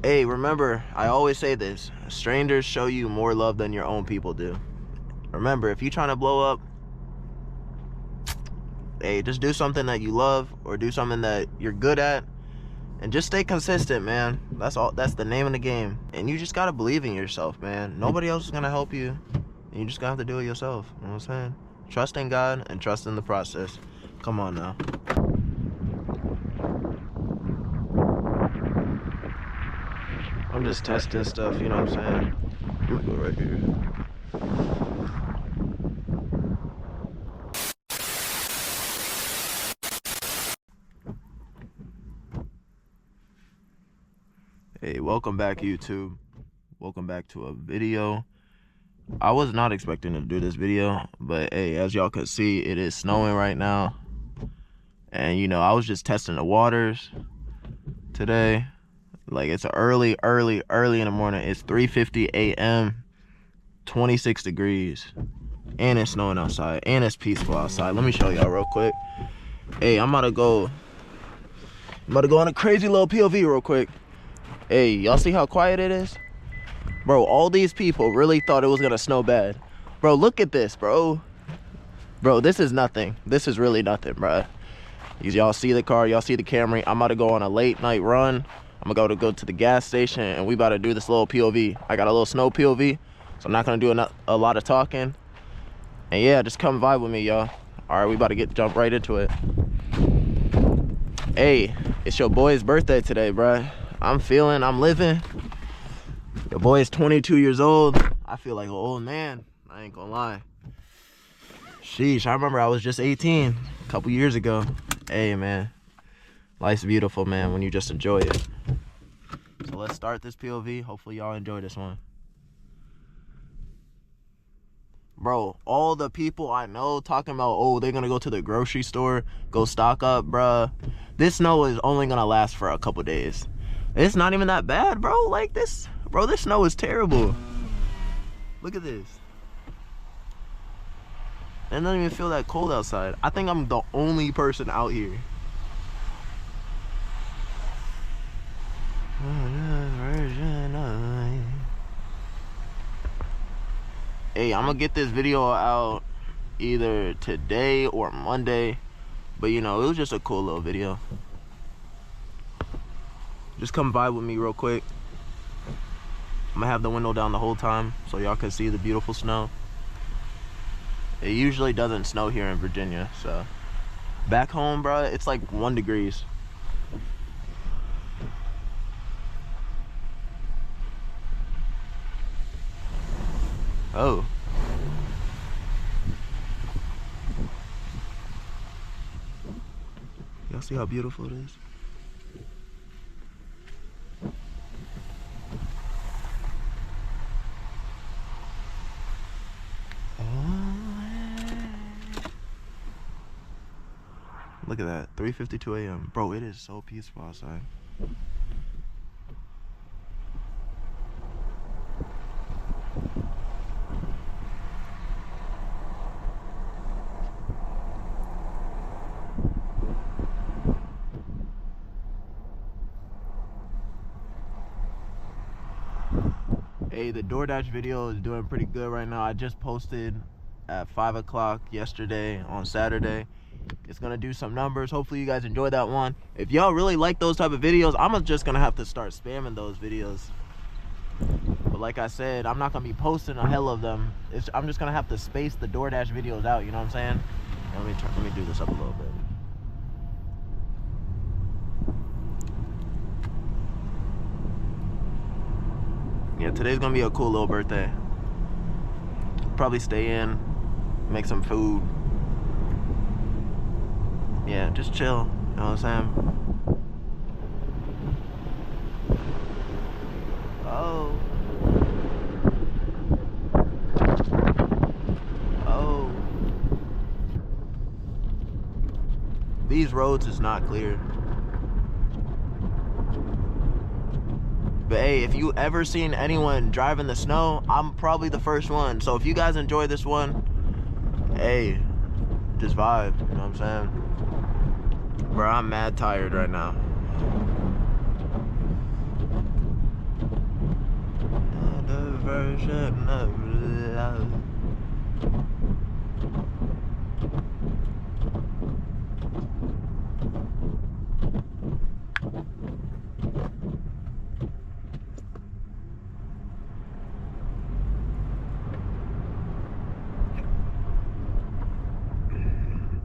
Hey, remember, I always say this, strangers show you more love than your own people do. Remember, if you're trying to blow up, hey, just do something that you love or do something that you're good at and just stay consistent, man. That's all. That's the name of the game. And you just gotta believe in yourself, man. Nobody else is gonna help you, and you just gotta have to do it yourself. You know what I'm saying? Trust in God and trust in the process. Come on now. I'm just testing stuff, you know what I'm saying? I'm gonna go right here. Hey, welcome back, YouTube. Welcome back to a video. I was not expecting to do this video, but hey, as y'all can see, it is snowing right now. And you know, I was just testing the waters today. Like, it's early in the morning. It's 3:50 a.m. 26 degrees, and it's snowing outside, and it's peaceful outside. Let me show y'all real quick. Hey, I'm about to go on a crazy little POV real quick. Hey, y'all see how quiet it is? Bro, all these people really thought it was gonna snow bad. Bro, look at this, bro. Bro, this is nothing. This is really nothing, bro. Y'all see the car, y'all see the Camry. I'm about to go on a late night run. I'm gonna go to the gas station, and we about to do this little POV. I got a little snow POV, so I'm not gonna do a lot of talking. And yeah, just come vibe with me, y'all. All right, we about to jump right into it. Hey, it's your boy's birthday today, bruh. I'm living. Your boy is 22 years old. I feel like an old man. I ain't gonna lie. Sheesh, I remember I was just 18 a couple years ago. Hey, man. Life's beautiful, man, when you just enjoy it. So let's start this POV. Hopefully y'all enjoy this one. Bro, all the people I know talking about, oh, they're gonna go to the grocery store, go stock up, bruh. This snow is only gonna last for a couple days. It's not even that bad, bro. Like this, bro, this snow is terrible. Look at this. It doesn't even feel that cold outside. I think I'm the only person out here. Hey, I'm gonna get this video out either today or Monday, but you know, it was just a cool little video. Just come vibe with me real quick. I'm gonna have the window down the whole time so y'all can see the beautiful snow. It usually doesn't snow here in Virginia, so back home, bro, it's like 1 degree. Oh. Y'all see how beautiful it is? Look at that, 3:52 a.m. Bro, it is so peaceful outside. Hey, the DoorDash video is doing pretty good right now. I just posted at 5 o'clock yesterday on Saturday. It's gonna do some numbers. Hopefully you guys enjoy that one. If y'all really like those type of videos, I'm just gonna have to start spamming those videos. But like I said, I'm not gonna be posting a hell of them. I'm just gonna have to space the DoorDash videos out, you know what I'm saying? And let me do this up a little bit. Yeah, today's gonna be a cool little birthday. Probably stay in, make some food. Yeah, just chill, you know what I'm saying? Oh. Oh. These roads is not clear. But hey, if you ever seen anyone drive in the snow, I'm probably the first one. So if you guys enjoy this one, hey, just vibe, you know what I'm saying? Bro, I'm mad tired right now. version of love.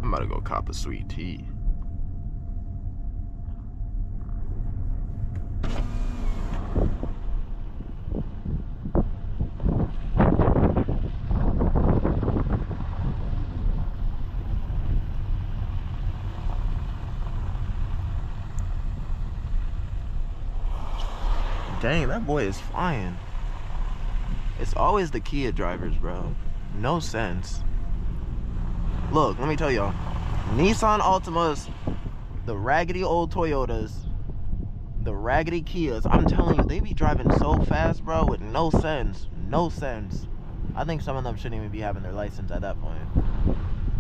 I'm about to go cop a sweet tea. Dang, that boy is flying. It's always the Kia drivers, bro. No sense. Look, let me tell y'all. Nissan Altimas, the raggedy old Toyotas, the raggedy Kias, I'm telling you, they be driving so fast, bro, with no sense. No sense. I think some of them shouldn't even be having their license at that point.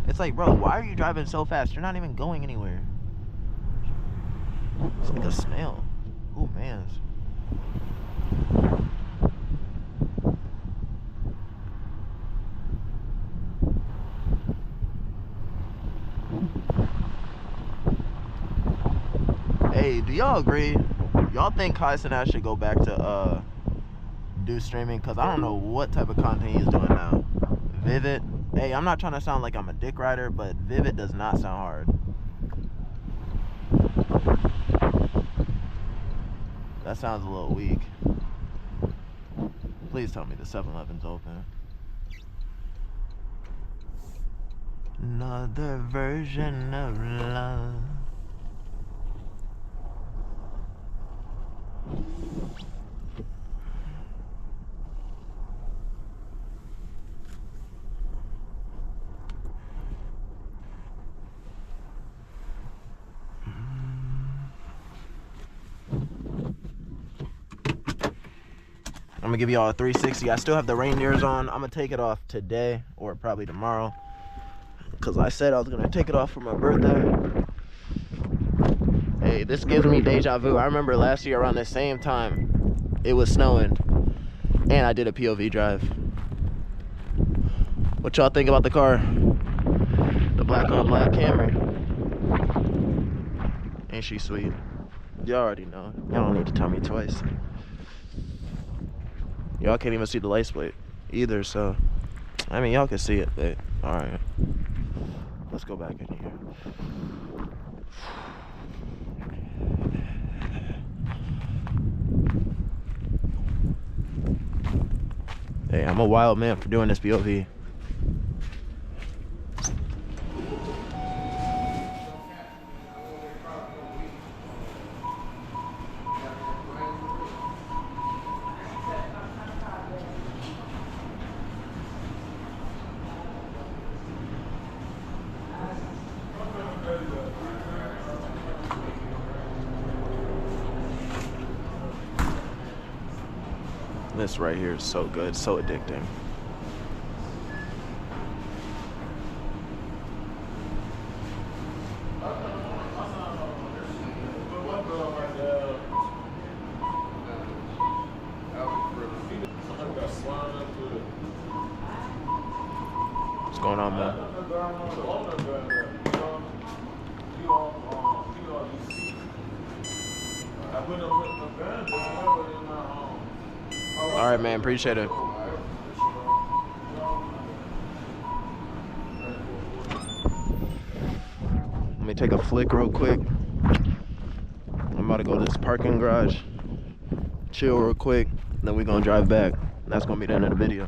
It's like, bro, why are you driving so fast? You're not even going anywhere. It's like a snail. Oh, man. Hey, do y'all agree? Y'all think Kai Cenat should go back to do streaming? Because I don't know what type of content he's doing now. Vivid. Hey, I'm not trying to sound like I'm a dick rider, but Vivid does not sound hard. That sounds a little weak. Please tell me the 7-Eleven's open. Another version of love. I'm gonna give y'all a 360. I still have the reindeers on. I'm gonna take it off today or probably tomorrow, because I said I was gonna take it off for my birthday. Hey, this gives me deja vu. I remember last year around the same time, it was snowing, and I did a POV drive. What y'all think about the car? The black on black Camry. Ain't she sweet? Y'all already know. Y'all don't need to tell me twice. Y'all can't even see the license plate either, so I mean, y'all can see it, but all right, let's go back in here. Hey, I'm a wild man for doing this POV. This right here is so good, so addicting. What's going on, man? All right, man. Appreciate it. Let me take a flick real quick. I'm about to go to this parking garage, chill real quick, then we're gonna drive back. That's gonna be the end of the video.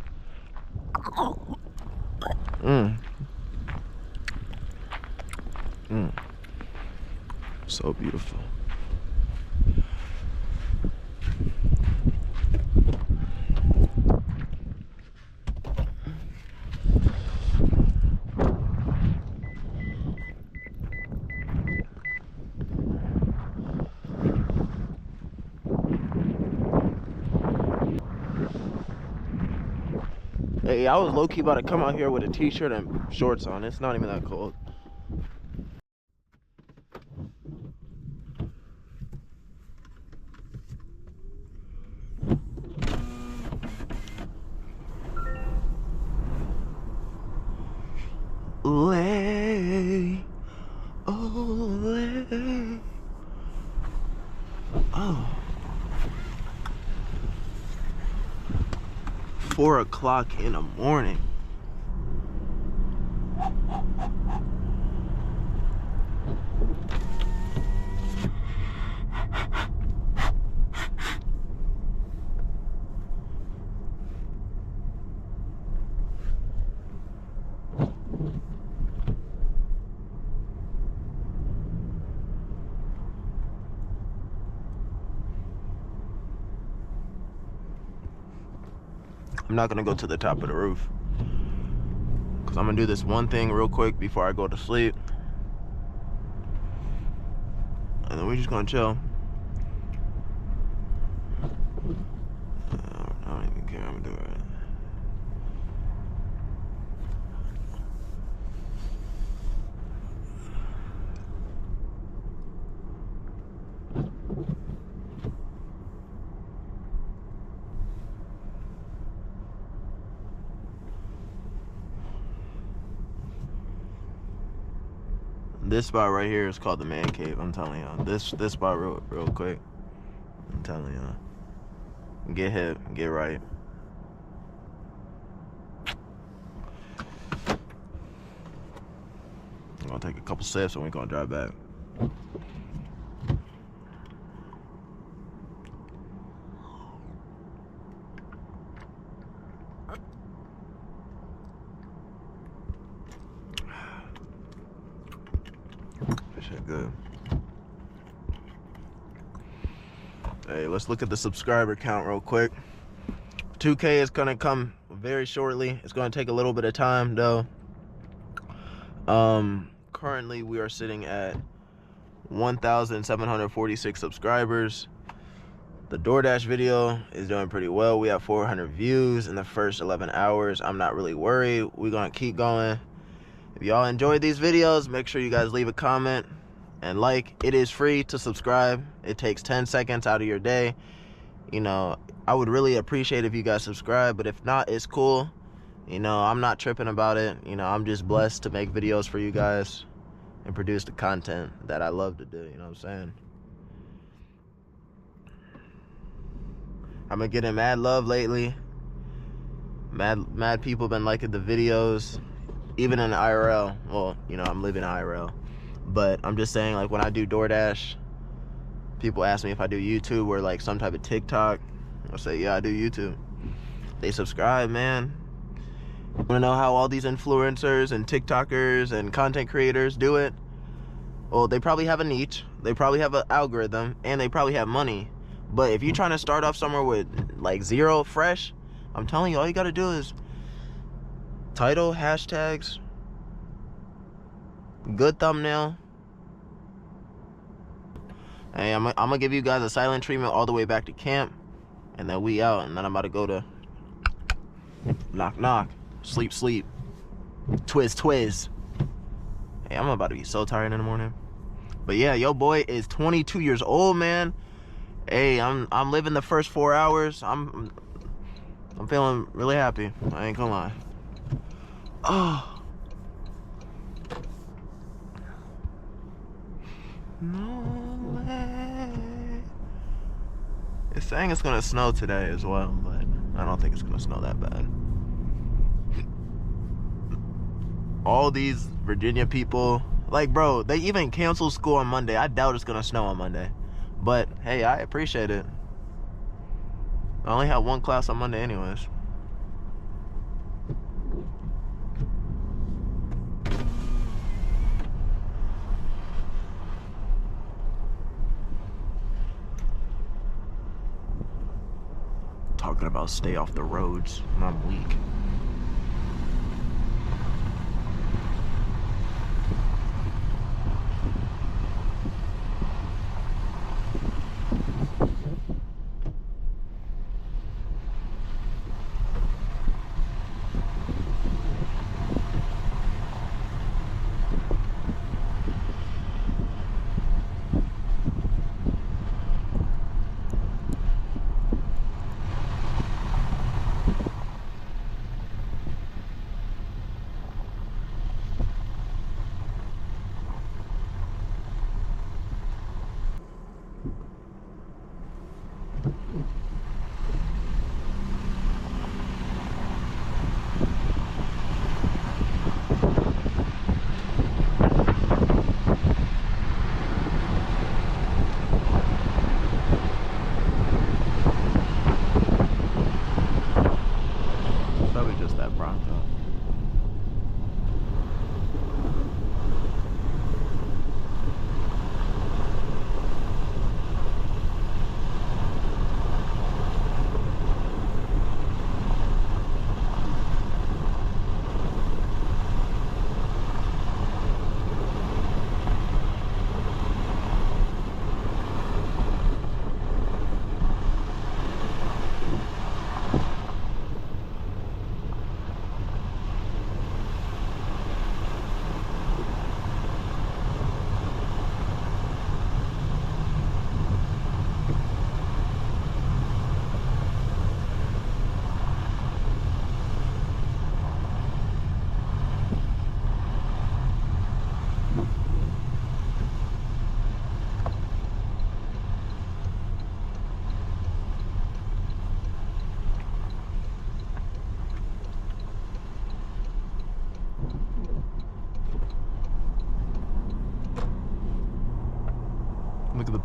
So beautiful. Hey, I was low-key about to come out here with a t-shirt and shorts on. It's not even that cold. Olay. Olay. Oh. 4 o'clock in the morning. I'm not gonna go to the top of the roof because I'm gonna do this one thing real quick before I go to sleep, and then we're just gonna chill. I don't even care. I'm gonna do it. This spot right here is called the man cave. I'm telling y'all. This spot real quick. I'm telling y'all. Get hip, get right. I'm gonna take a couple sips and we're gonna drive back. Shit good. Hey, let's look at the subscriber count real quick. 2K is gonna come very shortly. It's gonna take a little bit of time though. Currently we are sitting at 1,746 subscribers. The DoorDash video is doing pretty well. We have 400 views in the first 11 hours. I'm not really worried. We're gonna keep going. If y'all enjoyed these videos, make sure you guys leave a comment and like. It is free to subscribe. It takes 10 seconds out of your day. You know, I would really appreciate if you guys subscribe, but if not, it's cool. You know, I'm not tripping about it. You know, I'm just blessed to make videos for you guys and produce the content that I love to do. You know what I'm saying? I've been getting mad love lately. Mad people been liking the videos. Even in IRL, well, you know, I'm living IRL, but I'm just saying, like, when I do DoorDash, people ask me if I do YouTube or like some type of TikTok. I'll say, yeah, I do YouTube. They subscribe, man. Want to know how all these influencers and TikTokers and content creators do it? Well, they probably have a niche, they probably have an algorithm, and they probably have money. But if you're trying to start off somewhere with like zero fresh, I'm telling you, all you gotta do is title, hashtags, good thumbnail. Hey, I'm gonna give you guys a silent treatment all the way back to camp, and then we out, and then I'm about to go to knock knock, sleep sleep, twizz twizz. Hey, I'm about to be so tired in the morning. But yeah, yo boy is 22 years old, man. Hey, I'm living the first 4 hours. I'm feeling really happy. I ain't gonna lie. Oh. No way. It's saying it's gonna snow today as well, but I don't think it's gonna snow that bad. All these Virginia people, like, bro, they even canceled school on Monday. I doubt it's gonna snow on Monday. But hey, I appreciate it. I only had one class on Monday anyways. Talking about stay off the roads when I'm weak.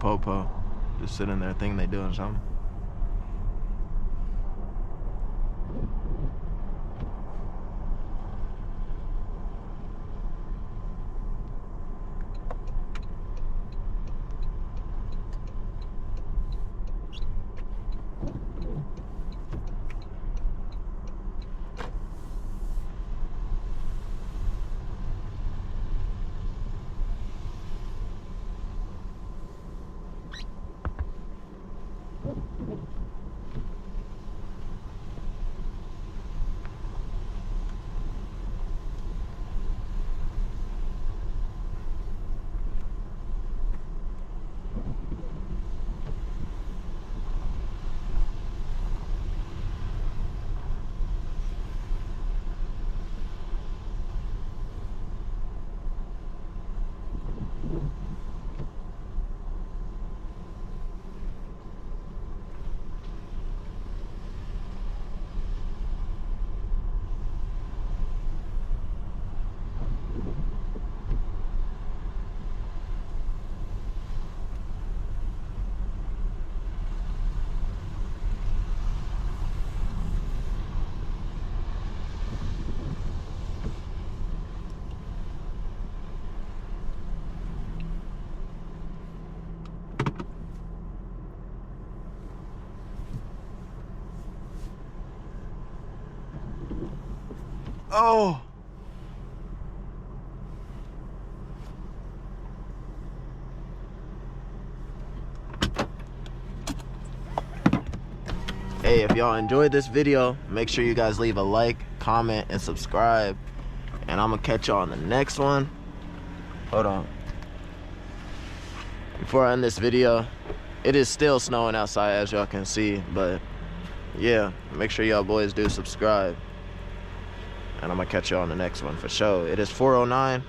popo. Just sitting there thinking they doing something. Oh. Hey, if y'all enjoyed this video, make sure you guys leave a like, comment, and subscribe. And I'm gonna catch y'all on the next one. Hold on. Before I end this video, it is still snowing outside, as y'all can see, but yeah, make sure y'all boys do subscribe. And I'm gonna catch y'all on the next one for sure. It is 4:09.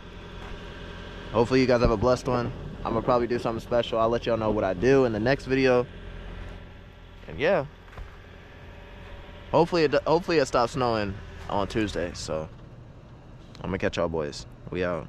Hopefully you guys have a blessed one. I'm gonna probably do something special. I'll let y'all know what I do in the next video. And yeah, hopefully it stops snowing on Tuesday. So I'm gonna catch y'all boys. We out.